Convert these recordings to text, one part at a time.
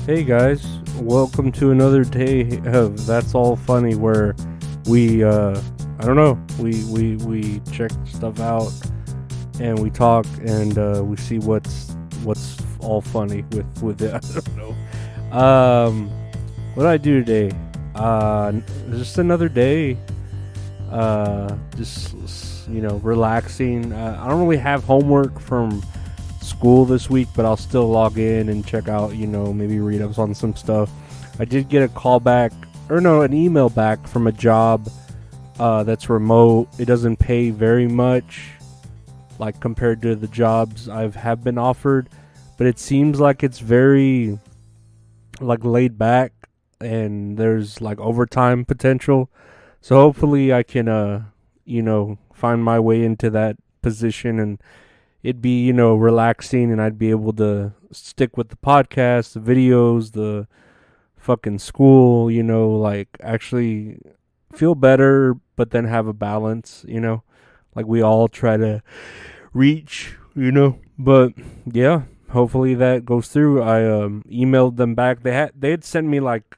Hey guys, welcome to another day of That's All Funny, where I don't know, we check stuff out and we talk and we see what's all funny with it. I don't know. What did I do today? Just another day. Just relaxing. I don't really have homework from school this week, but I'll still log in and check out, maybe read up on some stuff. I did get a call back, or no, an email back from a job that's remote. It doesn't pay very much, like compared to the jobs have been offered, but it seems like it's very like laid back and there's like overtime potential. So hopefully I can find my way into that position and it'd be, relaxing and I'd be able to stick with the podcast, the videos, the fucking school, like actually feel better, but then have a balance, like we all try to reach, but yeah, hopefully that goes through. I emailed them back. They had sent me like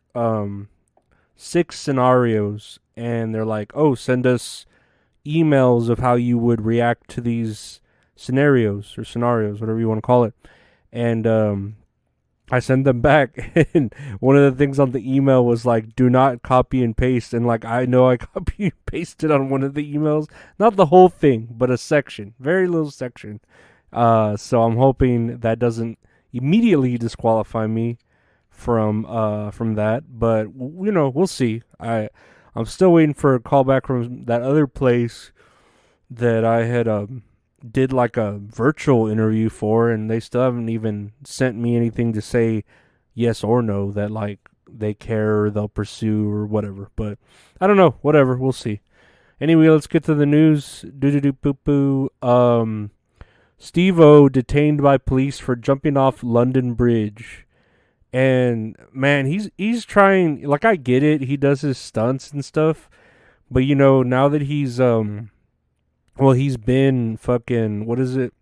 6 scenarios and they're like, "Oh, send us emails of how you would react to these scenarios, whatever you want to call it." And I sent them back, and one of the things on the email was like, "Do not copy and paste." And like, I know I copy and pasted on one of the emails, not the whole thing, but a section, very little section. So I'm hoping that doesn't immediately disqualify me from that. But we'll see. I'm still waiting for a call back from that other place that I had did like a virtual interview for, and they still haven't even sent me anything to say yes or no that like they care or they'll pursue or whatever. But I don't know, whatever, we'll see. Anyway, let's get to the news. Steve-O detained by police for jumping off London Bridge. And man, he's trying, like, I get it, he does his stunts and stuff, but now that he's he's been fucking, what is it,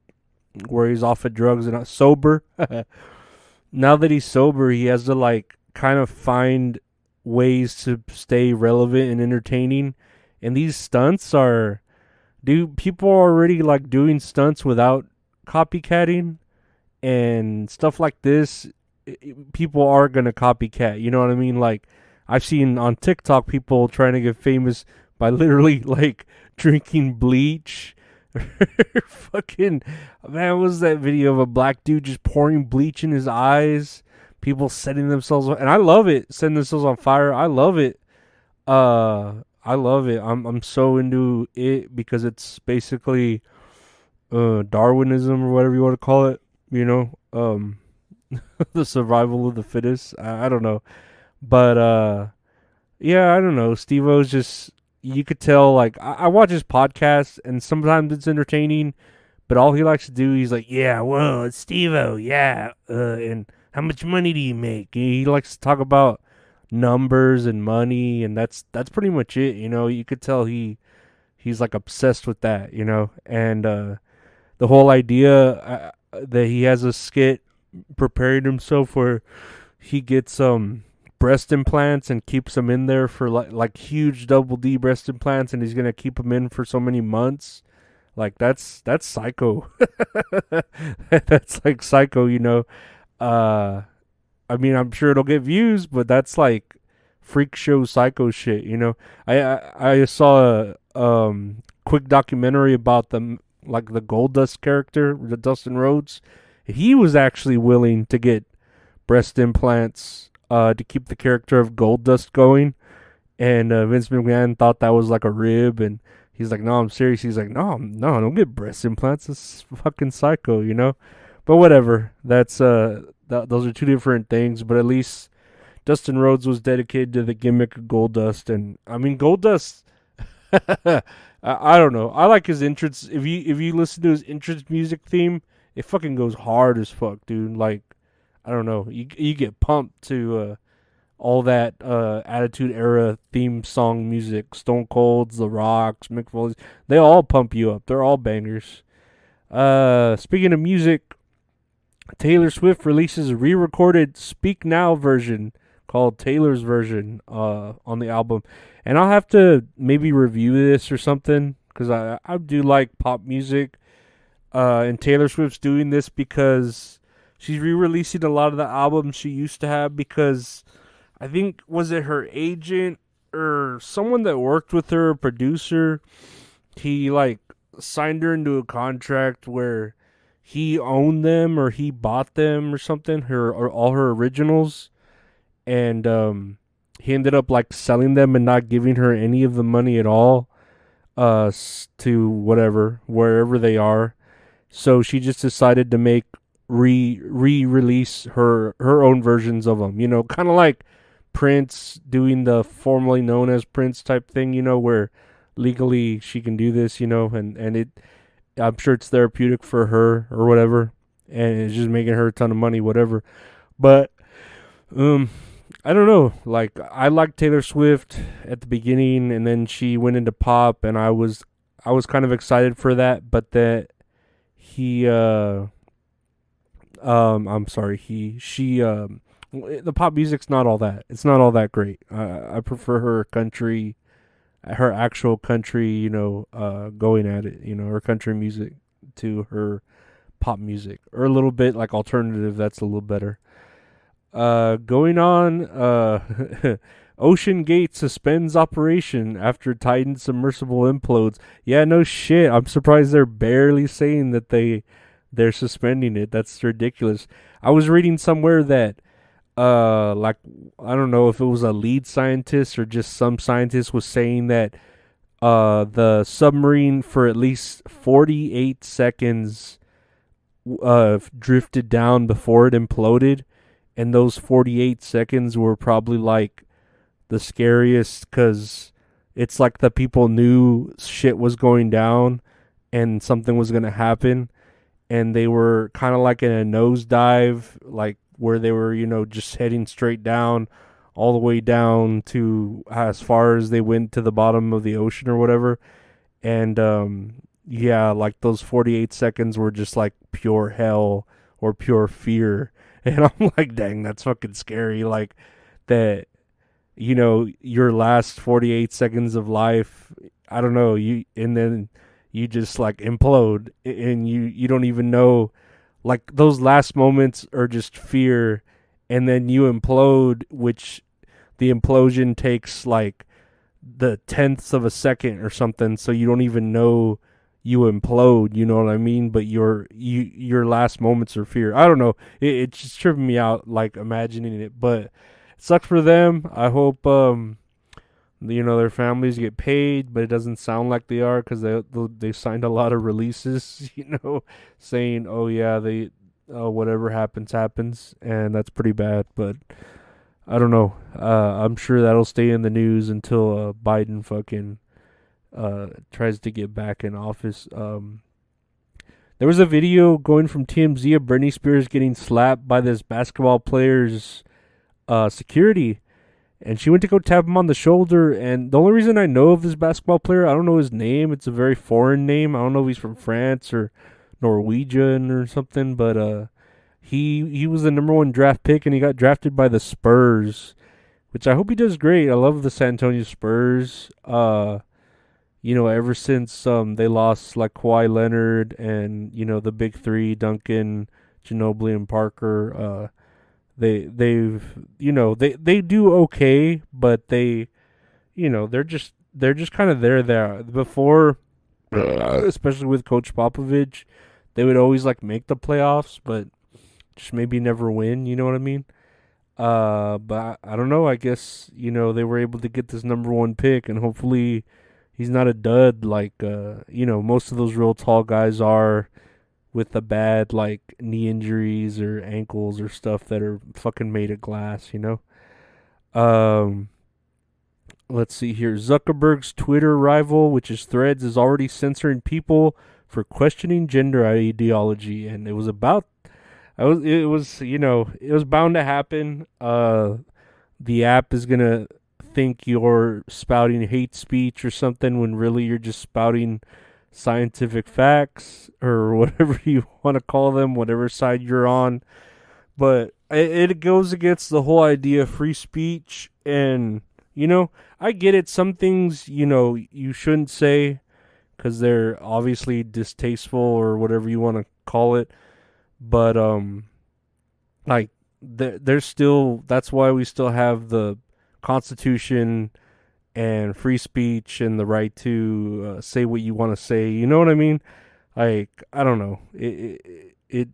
where he's off of drugs and not sober. Now that he's sober, he has to like kind of find ways to stay relevant and entertaining. And these stunts are, people are already like doing stunts without copycatting and stuff like this. People are gonna copycat, you know what I mean? Like, I've seen on TikTok people trying to get famous by literally like drinking bleach. Fucking man, what was that video of a black dude just pouring bleach in his eyes? People setting themselves on, and I love it, setting themselves on fire. I love it. I love it. I'm so into it because it's basically Darwinism or whatever you want to call it. The survival of the fittest. I don't know, but yeah, I don't know. Steve-O's just, you could tell, like, I watch his podcast and sometimes it's entertaining, but all he likes to do, he's like, "Yeah, well, it's Steve-O, yeah, and how much money do you make?" He likes to talk about numbers and money, and that's pretty much it. You could tell he's like obsessed with that, and the whole idea that he has a skit preparing himself where he gets breast implants and keeps them in there for like huge double D breast implants, and he's gonna keep them in for so many months. Like, that's psycho. That's like psycho, I mean, I'm sure it'll get views, but that's like freak show psycho shit. I saw a quick documentary about the Gold Dust character, the Dustin Rhodes. He was actually willing to get breast implants to keep the character of Gold Dust going, and Vince McMahon thought that was like a rib, and he's like, "No, I'm serious." He's like, "No, don't get breast implants. It's fucking psycho, But whatever. That's those are two different things. But at least Dustin Rhodes was dedicated to the gimmick of Gold Dust, and I mean, Gold Dust. I don't know. I like his entrance. If you listen to his entrance music theme, it fucking goes hard as fuck, dude. Like, I don't know. You get pumped to all that Attitude Era theme song music. Stone Cold's, The Rock's, Mick Foley's. They all pump you up. They're all bangers. Speaking of music, Taylor Swift releases a re-recorded "Speak Now" version called Taylor's version on the album, and I'll have to maybe review this or something because I do like pop music. And Taylor Swift's doing this because she's re-releasing a lot of the albums she used to have because I think was it her agent or someone that worked with her, a producer, he like signed her into a contract where he owned them or he bought them or something, her or all her originals, and he ended up like selling them and not giving her any of the money at all to whatever wherever they are. So she just decided to make re-release her own versions of them, kind of like Prince doing the formerly known as Prince type thing, where legally she can do this, and it I'm sure it's therapeutic for her or whatever, and it's just making her a ton of money, whatever. But um, I don't know. Like I liked Taylor Swift at the beginning, and then she went into pop, and I was kind of excited for that, but that he I'm sorry he she the pop music's not all that. It's not all that great. I prefer her actual country, going at it, her country music to her pop music, or a little bit like alternative. That's a little better. Going on, Oceangate suspends operation after Titan submersible implodes. Yeah, no shit. I'm surprised they're barely saying that they're suspending it. That's ridiculous. I was reading somewhere that like I don't know if it was a lead scientist or just some scientist was saying that the submarine for at least 48 seconds drifted down before it imploded, and those 48 seconds were probably like the scariest because it's like the people knew shit was going down and something was going to happen, and they were kind of like in a nosedive, like where they were, just heading straight down, all the way down to as far as they went to the bottom of the ocean or whatever. And yeah, like those 48 seconds were just like pure hell or pure fear. And I'm like, dang, that's fucking scary. Like that, your last 48 seconds of life, I don't know, and then you just like implode and you don't even know, like those last moments are just fear, and then you implode, which the implosion takes like the tenths of a second or something, so you don't even know you implode, you know what I mean? But your last moments are fear. I don't know. It's just tripping me out, like imagining it. But it sucks for them. I hope their families get paid, but it doesn't sound like they are because they signed a lot of releases, saying, oh yeah, they whatever happens, and that's pretty bad. But I don't know. I'm sure that'll stay in the news until Biden fucking tries to get back in office. There was a video going from TMZ of Britney Spears getting slapped by this basketball player's security, and she went to go tap him on the shoulder. And the only reason I know of this basketball player, I don't know his name. It's a very foreign name. I don't know if he's from France or Norwegian or something, but he was the number one draft pick, and he got drafted by the Spurs, which I hope he does great. I love the San Antonio Spurs. Ever since they lost like Kawhi Leonard and the big three, Duncan, Ginobili, and Parker. They do okay, but they're just kind of there before, especially with Coach Popovich. They would always like make the playoffs, but just maybe never win. You know what I mean? But I don't know. I guess they were able to get this number one pick, and hopefully he's not a dud like most of those real tall guys are, with the bad like knee injuries or ankles or stuff that are fucking made of glass. Let's see here. Zuckerberg's Twitter rival, which is Threads, is already censoring people for questioning gender ideology, and it was bound to happen. The app is gonna think you're spouting hate speech or something when really you're just spouting scientific facts or whatever you want to call them, whatever side you're on. But it goes against the whole idea of free speech. And, I get it. Some things, you shouldn't say because they're obviously distasteful or whatever you want to call it. But, like, there's still, that's why we still have the Constitution and free speech and the right to say what you want to say. You know what I mean? Like, I don't know. It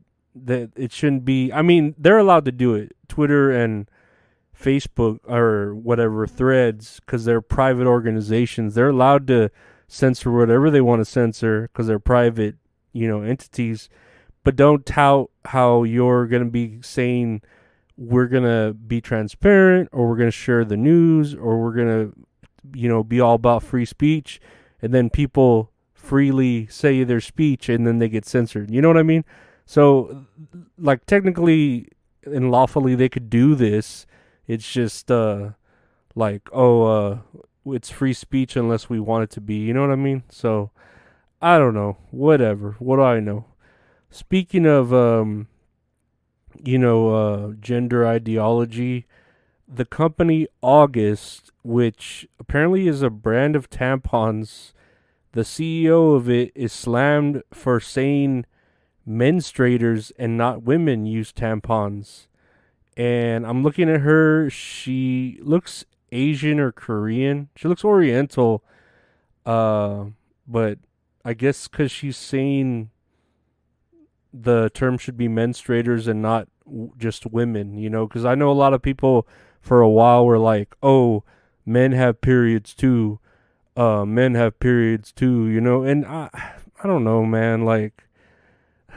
shouldn't be. I mean, they're allowed to do it. Twitter and Facebook or whatever, Threads, because they're private organizations. They're allowed to censor whatever they want to censor because they're private, entities. But don't tout how you're going to be saying we're going to be transparent or we're going to share the news or we're going to, be all about free speech. And then people freely say their speech and then they get censored. You know what I mean? So, like, technically and lawfully they could do this. It's just, it's free speech unless we want it to be. You know what I mean? So, I don't know. Whatever. What do I know? Speaking of, gender ideology, the company August, which apparently is a brand of tampons, the CEO of it is slammed for saying menstruators and not women use tampons. And I'm looking at her. She looks Asian or Korean. She looks Oriental. But I guess because she's saying the term should be menstruators and not just women, because I know a lot of people for a while were like, oh, men have periods too. Men have periods too, and I don't know, man. Like,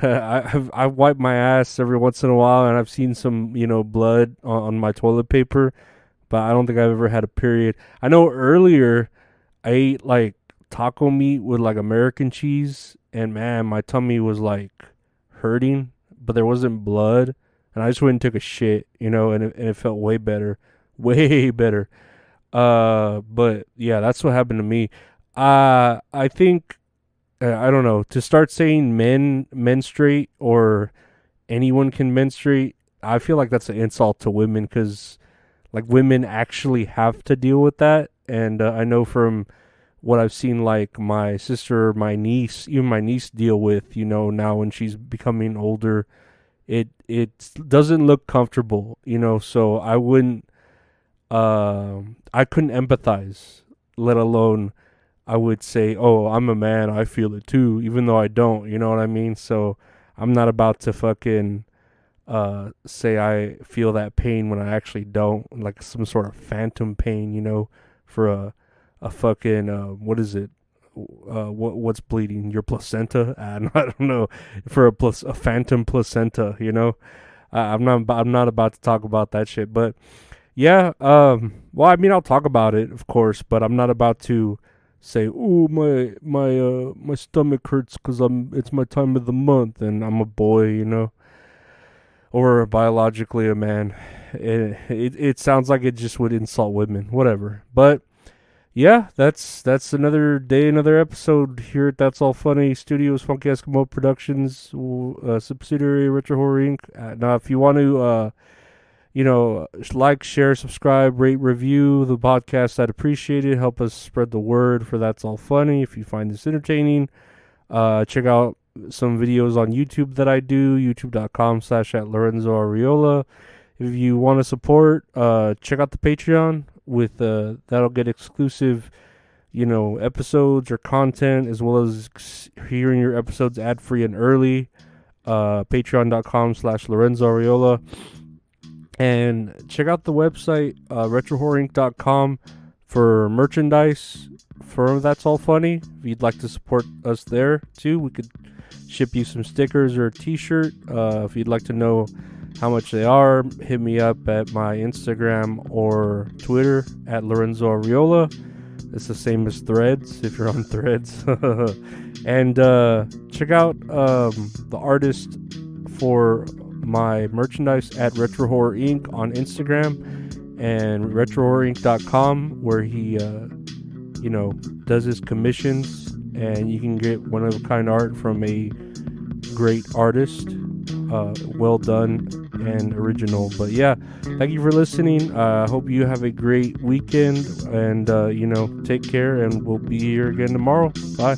I wipe my ass every once in a while, and I've seen some, blood on my toilet paper, but I don't think I've ever had a period. I know earlier I ate like taco meat with like American cheese, and man, my tummy was like hurting, but there wasn't blood, and I just went and took a shit, and it felt way better, way better. But yeah, that's what happened to me. I think I don't know, to start saying men menstruate or anyone can menstruate. I feel like that's an insult to women because like women actually have to deal with that, and I know from what I've seen, like my sister, my niece, even my niece deal with, now when she's becoming older, it doesn't look comfortable, so I wouldn't, I couldn't empathize, let alone I would say, oh, I'm a man, I feel it too, even though I don't, you know what I mean? So I'm not about to fucking say I feel that pain when I actually don't, like some sort of phantom pain, for a fucking what is it? What's bleeding? Your placenta? I don't know. For a phantom placenta, I'm not about to talk about that shit. But yeah, well, I mean, I'll talk about it, of course, but I'm not about to say, "Oh, my stomach hurts because it's my time of the month and I'm a boy," or biologically a man. It sounds like it just would insult women, whatever. But yeah, that's another day, another episode here at That's All Funny Studios, Funky Eskimo Productions, subsidiary Retro Horror Inc. Now, if you want to, like, share, subscribe, rate, review the podcast, I'd appreciate it. Help us spread the word for That's All Funny. If you find this entertaining, check out some videos on YouTube that I do, youtube.com/@LorenzoAriola. If you want to support, check out the Patreon. With that'll get exclusive, episodes or content, as well as hearing your episodes ad-free and early. Patreon.com/LorenzoAriola. And check out the website, retrohorrorinc.com, for merchandise for That's All Funny. If you'd like to support us there too, we could ship you some stickers or a t-shirt. If you'd like to know how much they are, hit me up at my Instagram or Twitter at Lorenzo Ariola. It's the same as Threads if you're on Threads. And check out the artist for my merchandise at Retro Horror Inc. on Instagram and retrohorrorinc.com, where he does his commissions. and you can get one of a kind art from a great artist. Well done and original. But yeah, thank you for listening. Hope you have a great weekend, and take care, and we'll be here again tomorrow. Bye.